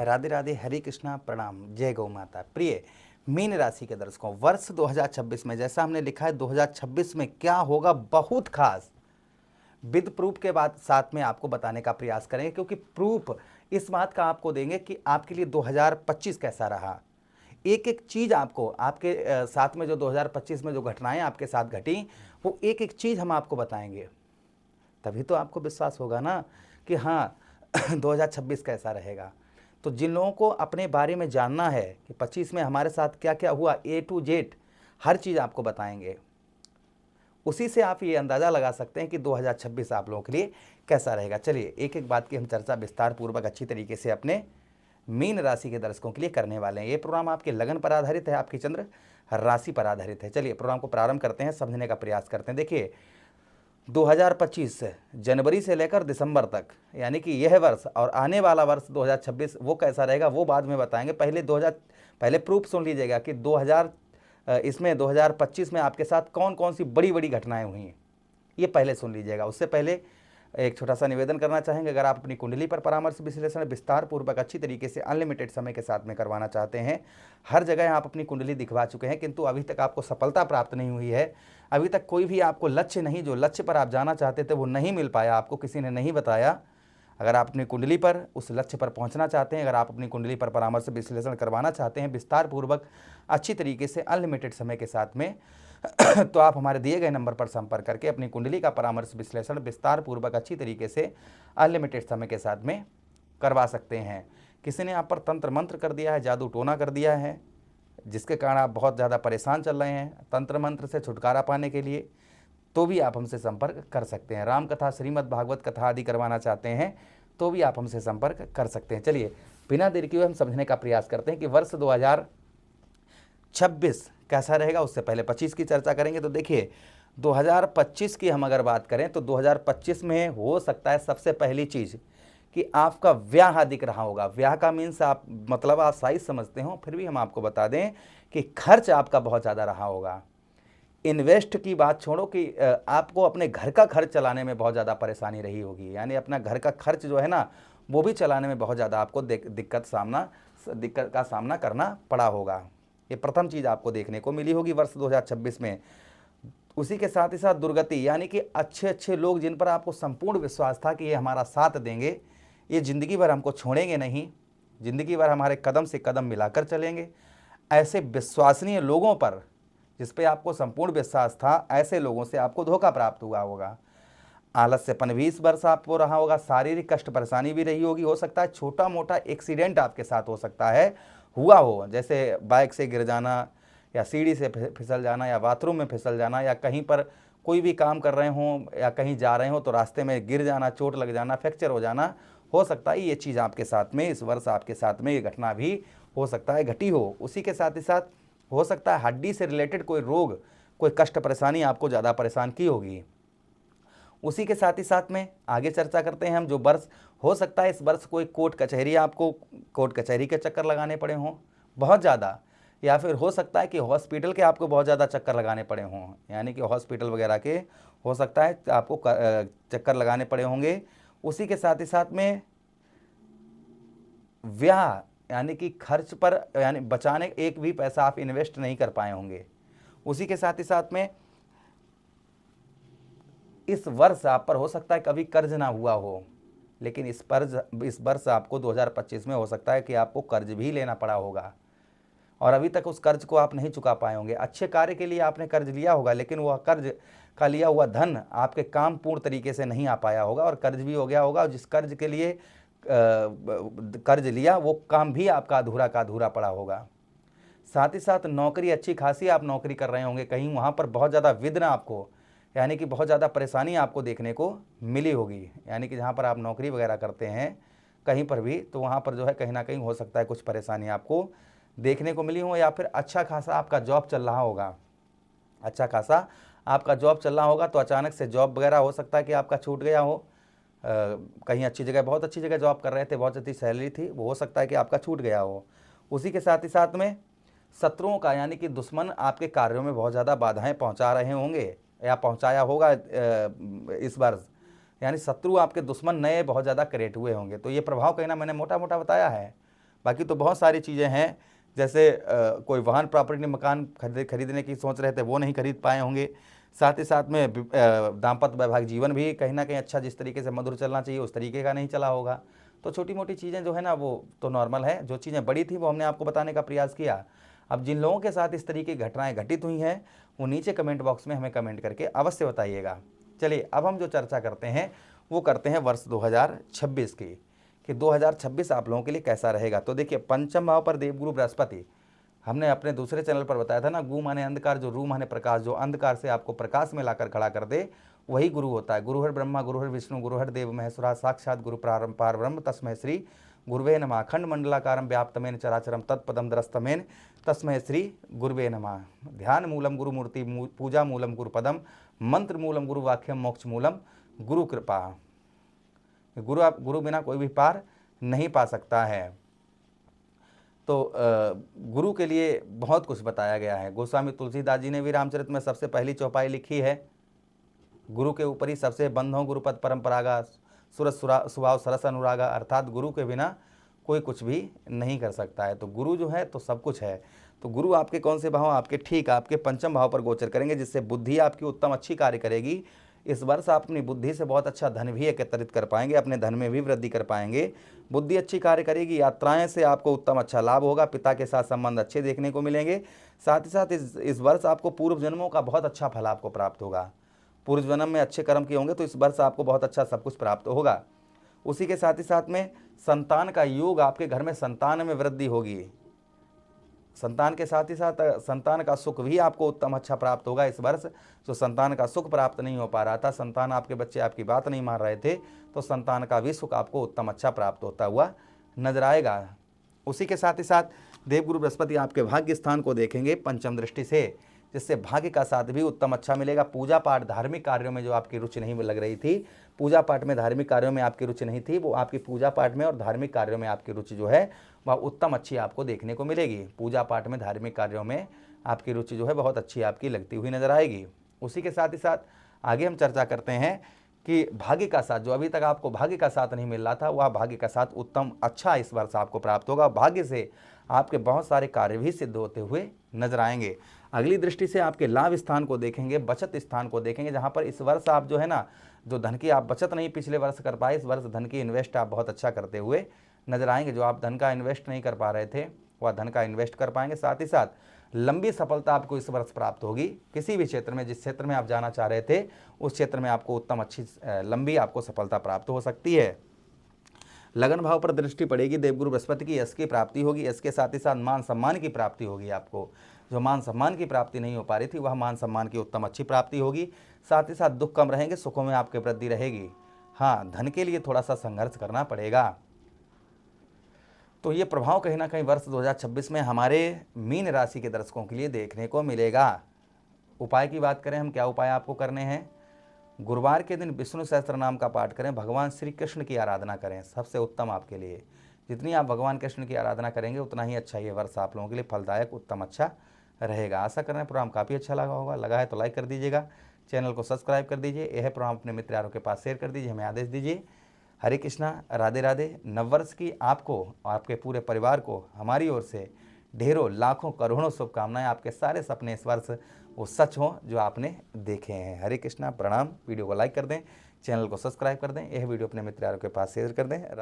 राधे राधे, हरे कृष्णा, प्रणाम, जय गौ माता। प्रिय मीन राशि के दर्शकों, वर्ष 2026 में जैसा हमने लिखा है 2026 में क्या होगा बहुत खास, विद प्रूफ के बाद साथ में आपको बताने का प्रयास करेंगे, क्योंकि प्रूफ इस बात का आपको देंगे कि आपके लिए 2025 कैसा रहा। एक एक चीज़ आपको आपके साथ में जो 2025 में जो घटनाएं आपके साथ घटी, वो एक एक चीज़ हम आपको बताएंगे। तभी तो आपको विश्वास होगा ना कि हाँ 2026 कैसा रहेगा। तो जिन लोगों को अपने बारे में जानना है कि 25 में हमारे साथ क्या क्या हुआ, ए टू जेड हर चीज़ आपको बताएंगे। उसी से आप ये अंदाज़ा लगा सकते हैं कि 2026 आप लोगों के लिए कैसा रहेगा। चलिए एक एक बात की हम चर्चा विस्तार पूर्वक अच्छी तरीके से अपने मीन राशि के दर्शकों के लिए करने वाले हैं। ये प्रोग्राम आपके लगन पर आधारित है, आपकी चंद्र राशि पर आधारित है। चलिए प्रोग्राम को प्रारंभ करते हैं, समझने का प्रयास करते हैं। देखिए 2025 जनवरी से लेकर दिसंबर तक, यानी कि यह वर्ष और आने वाला वर्ष 2026 वो कैसा रहेगा वो बाद में बताएंगे। पहले प्रूफ सुन लीजिएगा कि 2025 में आपके साथ कौन कौन सी बड़ी बड़ी घटनाएं हुई हैं, ये पहले सुन लीजिएगा। उससे पहले एक छोटा सा निवेदन करना चाहेंगे, अगर आप अपनी कुंडली पर परामर्श विश्लेषण विस्तार पूर्वक अच्छी तरीके से अनलिमिटेड समय के साथ में करवाना चाहते हैं, हर जगह आप अपनी कुंडली दिखवा चुके हैं किंतु अभी तक आपको सफलता प्राप्त नहीं हुई है, अभी तक कोई भी आपको लक्ष्य नहीं, जो लक्ष्य पर आप जाना चाहते थे वो नहीं मिल पाया, आपको किसी ने नहीं बताया। अगर आप अपनी कुंडली पर उस लक्ष्य पर पहुंचना चाहते हैं, अगर आप अपनी कुंडली पर परामर्श विश्लेषण करवाना चाहते हैं विस्तार पूर्वक अच्छी तरीके से अनलिमिटेड समय के साथ में तो आप हमारे दिए गए नंबर पर संपर्क करके अपनी कुंडली का परामर्श विश्लेषण विस्तार पूर्वक अच्छी तरीके से अनलिमिटेड समय के साथ में करवा सकते हैं। किसी ने आप पर तंत्र मंत्र कर दिया है, जादू टोना कर दिया है, जिसके कारण आप बहुत ज़्यादा परेशान चल रहे हैं, तंत्र मंत्र से छुटकारा पाने के लिए तो भी आप हमसे संपर्क कर सकते हैं। राम कथा, श्रीमद् भागवत कथा आदि करवाना चाहते हैं तो भी आप हमसे संपर्क कर सकते हैं। चलिए बिना देर किए हम समझने का प्रयास करते हैं कि वर्ष 2026 कैसा रहेगा। उससे पहले 25 की चर्चा करेंगे। तो देखिए 2025 की हम अगर बात करें तो 2025 में हो सकता है सबसे पहली चीज़ कि आपका ब्याह दिख रहा होगा। ब्याह का मीन्स आप मतलब आप साइज समझते हो, फिर भी हम आपको बता दें कि खर्च आपका बहुत ज़्यादा रहा होगा। इन्वेस्ट की बात छोड़ो कि आपको अपने घर का खर्च चलाने में बहुत ज़्यादा परेशानी रही होगी, यानी अपना घर का खर्च जो है ना वो भी चलाने में बहुत ज़्यादा आपको दिक्कत का सामना करना पड़ा होगा। ये प्रथम चीज़ आपको देखने को मिली होगी वर्ष 2026 में। उसी के साथ ही साथ दुर्गति, यानी कि अच्छे अच्छे लोग जिन पर आपको संपूर्ण विश्वास था कि ये हमारा साथ देंगे, ये ज़िंदगी भर हमको छोड़ेंगे नहीं, ज़िंदगी भर हमारे कदम से कदम मिलाकर चलेंगे, ऐसे विश्वसनीय लोगों पर जिस पे आपको संपूर्ण विश्वास था, ऐसे लोगों से आपको धोखा प्राप्त हुआ होगा। आलस्यपन भी इस वर्ष आपको रहा होगा, शारीरिक कष्ट परेशानी भी रही होगी। हो सकता है छोटा मोटा एक्सीडेंट आपके साथ हो सकता है हुआ हो, जैसे बाइक से गिर जाना या सीढ़ी से फिसल जाना या बाथरूम में फिसल जाना या कहीं पर कोई भी काम कर रहे हों या कहीं जा रहे हो तो रास्ते में गिर जाना, चोट लग जाना, फ्रैक्चर हो जाना, हो सकता है ये चीज़ आपके साथ में इस वर्ष आपके साथ में ये घटना भी हो सकता है घटी हो। उसी के साथ ही साथ हो सकता है हड्डी से रिलेटेड कोई रोग, कोई कष्ट परेशानी आपको ज़्यादा परेशान की होगी। उसी के साथ ही साथ में आगे चर्चा करते हैं हम, जो वर्ष हो सकता है इस वर्ष कोई कोर्ट कचहरी, आपको कोर्ट कचहरी के चक्कर लगाने पड़े हों बहुत ज़्यादा, या फिर हो सकता है कि हॉस्पिटल के आपको बहुत ज़्यादा चक्कर लगाने पड़े हों, यानी कि हॉस्पिटल वगैरह के हो सकता है आपको चक्कर लगाने पड़े होंगे। उसी के साथ ही साथ में ब्याह, यानी कि खर्च पर यानी बचाने एक भी पैसा आप इन्वेस्ट नहीं कर पाए होंगे। उसी के साथ ही साथ में इस वर्ष आप पर हो सकता है कभी कर्ज ना हुआ हो, लेकिन इस वर्ष आपको 2025 में हो सकता है कि आपको कर्ज भी लेना पड़ा होगा और अभी तक उस कर्ज को आप नहीं चुका पाए होंगे। अच्छे कार्य के लिए आपने कर्ज लिया होगा, लेकिन वह कर्ज का लिया हुआ धन आपके काम पूर्ण तरीके से नहीं आ पाया होगा और कर्ज भी हो गया होगा, और जिस कर्ज के लिए कर्ज लिया वो काम भी आपका अधूरा का अधूरा पड़ा होगा। साथ ही साथ नौकरी अच्छी खासी आप नौकरी कर रहे होंगे, कहीं वहाँ पर बहुत ज़्यादा विघ्न आपको, यानी कि बहुत ज़्यादा परेशानी आपको देखने को मिली होगी, यानी कि जहाँ पर आप नौकरी वगैरह करते हैं कहीं पर भी, तो वहाँ पर जो है कहीं ना कहीं हो सकता है कुछ परेशानी आपको देखने को मिली हो, या फिर अच्छा खासा आपका जॉब चल रहा होगा, अच्छा खासा आपका जॉब चल रहा होगा तो अचानक से जॉब वगैरह हो सकता है कि आपका छूट गया हो। कहीं अच्छी जगह, बहुत अच्छी जगह जॉब कर रहे थे, बहुत अच्छी सैलरी थी, वो हो सकता है कि आपका छूट गया हो। उसी के साथ ही साथ में शत्रुओं का, यानी कि दुश्मन आपके कार्यों में बहुत ज़्यादा बाधाएं पहुंचा रहे होंगे या पहुंचाया होगा इस वर्ष, यानी शत्रु आपके दुश्मन नए बहुत ज़्यादा क्रिएट हुए होंगे। तो ये प्रभाव कहीं ना मैंने मोटा मोटा बताया है, बाकी तो बहुत सारी चीज़ें हैं, जैसे कोई वाहन प्रॉपर्टी मकान खरीदने की सोच रहे थे वो नहीं खरीद पाए होंगे। साथ ही साथ में दाम्पत्य वैवाहिक जीवन भी कहीं ना कहीं अच्छा जिस तरीके से मधुर चलना चाहिए उस तरीके का नहीं चला होगा। तो छोटी मोटी चीज़ें जो है ना वो तो नॉर्मल है, जो चीज़ें बड़ी थी वो हमने आपको बताने का प्रयास किया। अब जिन लोगों के साथ इस तरीके की घटनाएं घटित हुई हैं वो नीचे कमेंट बॉक्स में हमें कमेंट करके अवश्य बताइएगा। चलिए अब हम जो चर्चा करते हैं वो करते हैं वर्ष 2026 की, कि 2026 आप लोगों के लिए कैसा रहेगा। तो देखिए, पंचम भाव पर देवगुरु बृहस्पति, हमने अपने दूसरे चैनल पर बताया था ना, गु माने अंधकार, जो रू माने प्रकाश, जो अंधकार से आपको प्रकाश में लाकर खड़ा कर दे वही गुरु होता है। गुरुहर ब्रह्मा गुरुहर विष्णु गुरुहर देव महेश्वरा साक्षात गुरु प्रारंभ पार ब्रह्म तस्मै श्री गुरुवे नमः। अखंड मंडलाकारं व्याप्तमेन चराचरम तत्पदम द्रस्तमेन तस्मै श्री गुरुवे नमः। ध्यान मूलम गुरु मूर्ति पूजा मूलम गुरुपदम मंत्र मूलम गुरु वाक्यम मोक्ष मूलम गुरु कृपा। गुरु बिना कोई भी पार नहीं पा सकता है। तो गुरु के लिए बहुत कुछ बताया गया है। गोस्वामी तुलसीदास जी ने भी रामचरित में सबसे पहली चौपाई लिखी है, गुरु के ऊपर ही सबसे बंधों गुरुपद परंपरागा सुरस स्वभाव सरस अनुरागा, अर्थात गुरु के बिना कोई कुछ भी नहीं कर सकता है। तो गुरु जो है तो सब कुछ है। तो गुरु आपके कौन से भाव, आपके ठीक आपके पंचम भाव पर गोचर करेंगे, जिससे बुद्धि आपकी उत्तम अच्छी कार्य करेगी। इस वर्ष आप अपनी बुद्धि से बहुत अच्छा धन भी एकत्रित कर पाएंगे, अपने धन में भी वृद्धि कर पाएंगे। बुद्धि अच्छी कार्य करेगी, यात्राएं से आपको उत्तम अच्छा लाभ होगा, पिता के साथ संबंध अच्छे देखने को मिलेंगे। साथ ही साथ इस वर्ष आपको पूर्व जन्मों का बहुत अच्छा फल आपको प्राप्त होगा। पूर्व जन्म में अच्छे कर्म किए होंगे तो इस वर्ष आपको बहुत अच्छा सब कुछ प्राप्त होगा। उसी के साथ ही साथ में संतान का योग, आपके घर में संतान में वृद्धि होगी। संतान के साथ ही साथ संतान का सुख भी आपको उत्तम अच्छा प्राप्त होगा इस वर्ष। जो संतान का सुख प्राप्त नहीं हो पा रहा था, संतान आपके बच्चे आपकी बात नहीं मान रहे थे, तो संतान का भी सुख आपको उत्तम अच्छा प्राप्त होता हुआ नजर आएगा। उसी के साथ ही साथ देवगुरु बृहस्पति आपके भाग्य स्थान को देखेंगे पंचम दृष्टि से, जिससे भाग्य का साथ भी उत्तम अच्छा मिलेगा। पूजा पाठ धार्मिक कार्यों में जो आपकी रुचि नहीं लग रही थी, पूजा पाठ में धार्मिक कार्यों में आपकी रुचि नहीं थी, वो आपकी पूजा पाठ में और धार्मिक कार्यों में आपकी रुचि जो है वह उत्तम अच्छी आपको देखने को मिलेगी। पूजा पाठ में धार्मिक कार्यों में आपकी रुचि जो है बहुत अच्छी आपकी लगती हुई नजर आएगी। उसी के साथ ही साथ आगे हम चर्चा करते हैं कि भाग्य का साथ, जो अभी तक आपको भाग्य का साथ नहीं मिल रहा था, वह भाग्य का साथ उत्तम अच्छा इस वर्ष आपको प्राप्त होगा। भाग्य से आपके बहुत सारे कार्य भी सिद्ध होते हुए नजर आएंगे। अगली दृष्टि से आपके लाभ स्थान को देखेंगे, बचत स्थान को देखेंगे, जहां पर इस वर्ष आप जो है ना, जो धन की आप बचत नहीं पिछले वर्ष कर पाए, इस वर्ष धन की इन्वेस्ट आप बहुत अच्छा करते हुए नजर आएंगे। जो आप धन का इन्वेस्ट नहीं कर पा रहे थे वह धन का इन्वेस्ट कर पाएंगे। साथ ही साथ लंबी सफलता आपको इस वर्ष प्राप्त होगी। किसी भी क्षेत्र में, जिस क्षेत्र में आप जाना चाह रहे थे उस क्षेत्र में आपको उत्तम अच्छी लंबी आपको सफलता प्राप्त हो सकती है। लगन भाव पर दृष्टि पड़ेगी देवगुरु बृहस्पति की, यश की प्राप्ति होगी। इसके साथ ही साथ मान सम्मान की प्राप्ति होगी। आपको जो मान सम्मान की प्राप्ति नहीं हो पा रही थी वह मान सम्मान की उत्तम अच्छी प्राप्ति होगी। साथ ही साथ दुख कम रहेंगे, सुखों में आपके वृद्धि रहेगी। हाँ, धन के लिए थोड़ा सा संघर्ष करना पड़ेगा। तो ये प्रभाव कहीं ना कहीं वर्ष 2026 में हमारे मीन राशि के दर्शकों के लिए देखने को मिलेगा। उपाय की बात करें हम, क्या उपाय आपको करने हैं? गुरुवार के दिन विष्णु सहस्त्र नाम का पाठ करें, भगवान श्री कृष्ण की आराधना करें, सबसे उत्तम आपके लिए। जितनी आप भगवान कृष्ण की आराधना करेंगे उतना ही अच्छा ये वर्ष आप लोगों के लिए फलदायक उत्तम अच्छा रहेगा। आशा कर रहे हैं प्रोग्राम काफ़ी अच्छा लगा होगा। लगा है तो लाइक कर दीजिएगा, चैनल को सब्सक्राइब कर दीजिए। यह प्रोग्राम अपने मित्र यारों के पास शेयर कर दीजिए, हमें आदेश दीजिए। हरे कृष्णा, राधे राधे। नववर्ष की आपको और आपके पूरे परिवार को हमारी ओर से ढेरों लाखों करोड़ों शुभकामनाएं। आपके सारे सपने इस वर्ष वो सच हों जो आपने देखे हैं। हरे कृष्णा, प्रणाम। वीडियो को लाइक कर दें, चैनल को सब्सक्राइब कर दें, यह वीडियो अपने मित्र यारों के पास शेयर कर दें।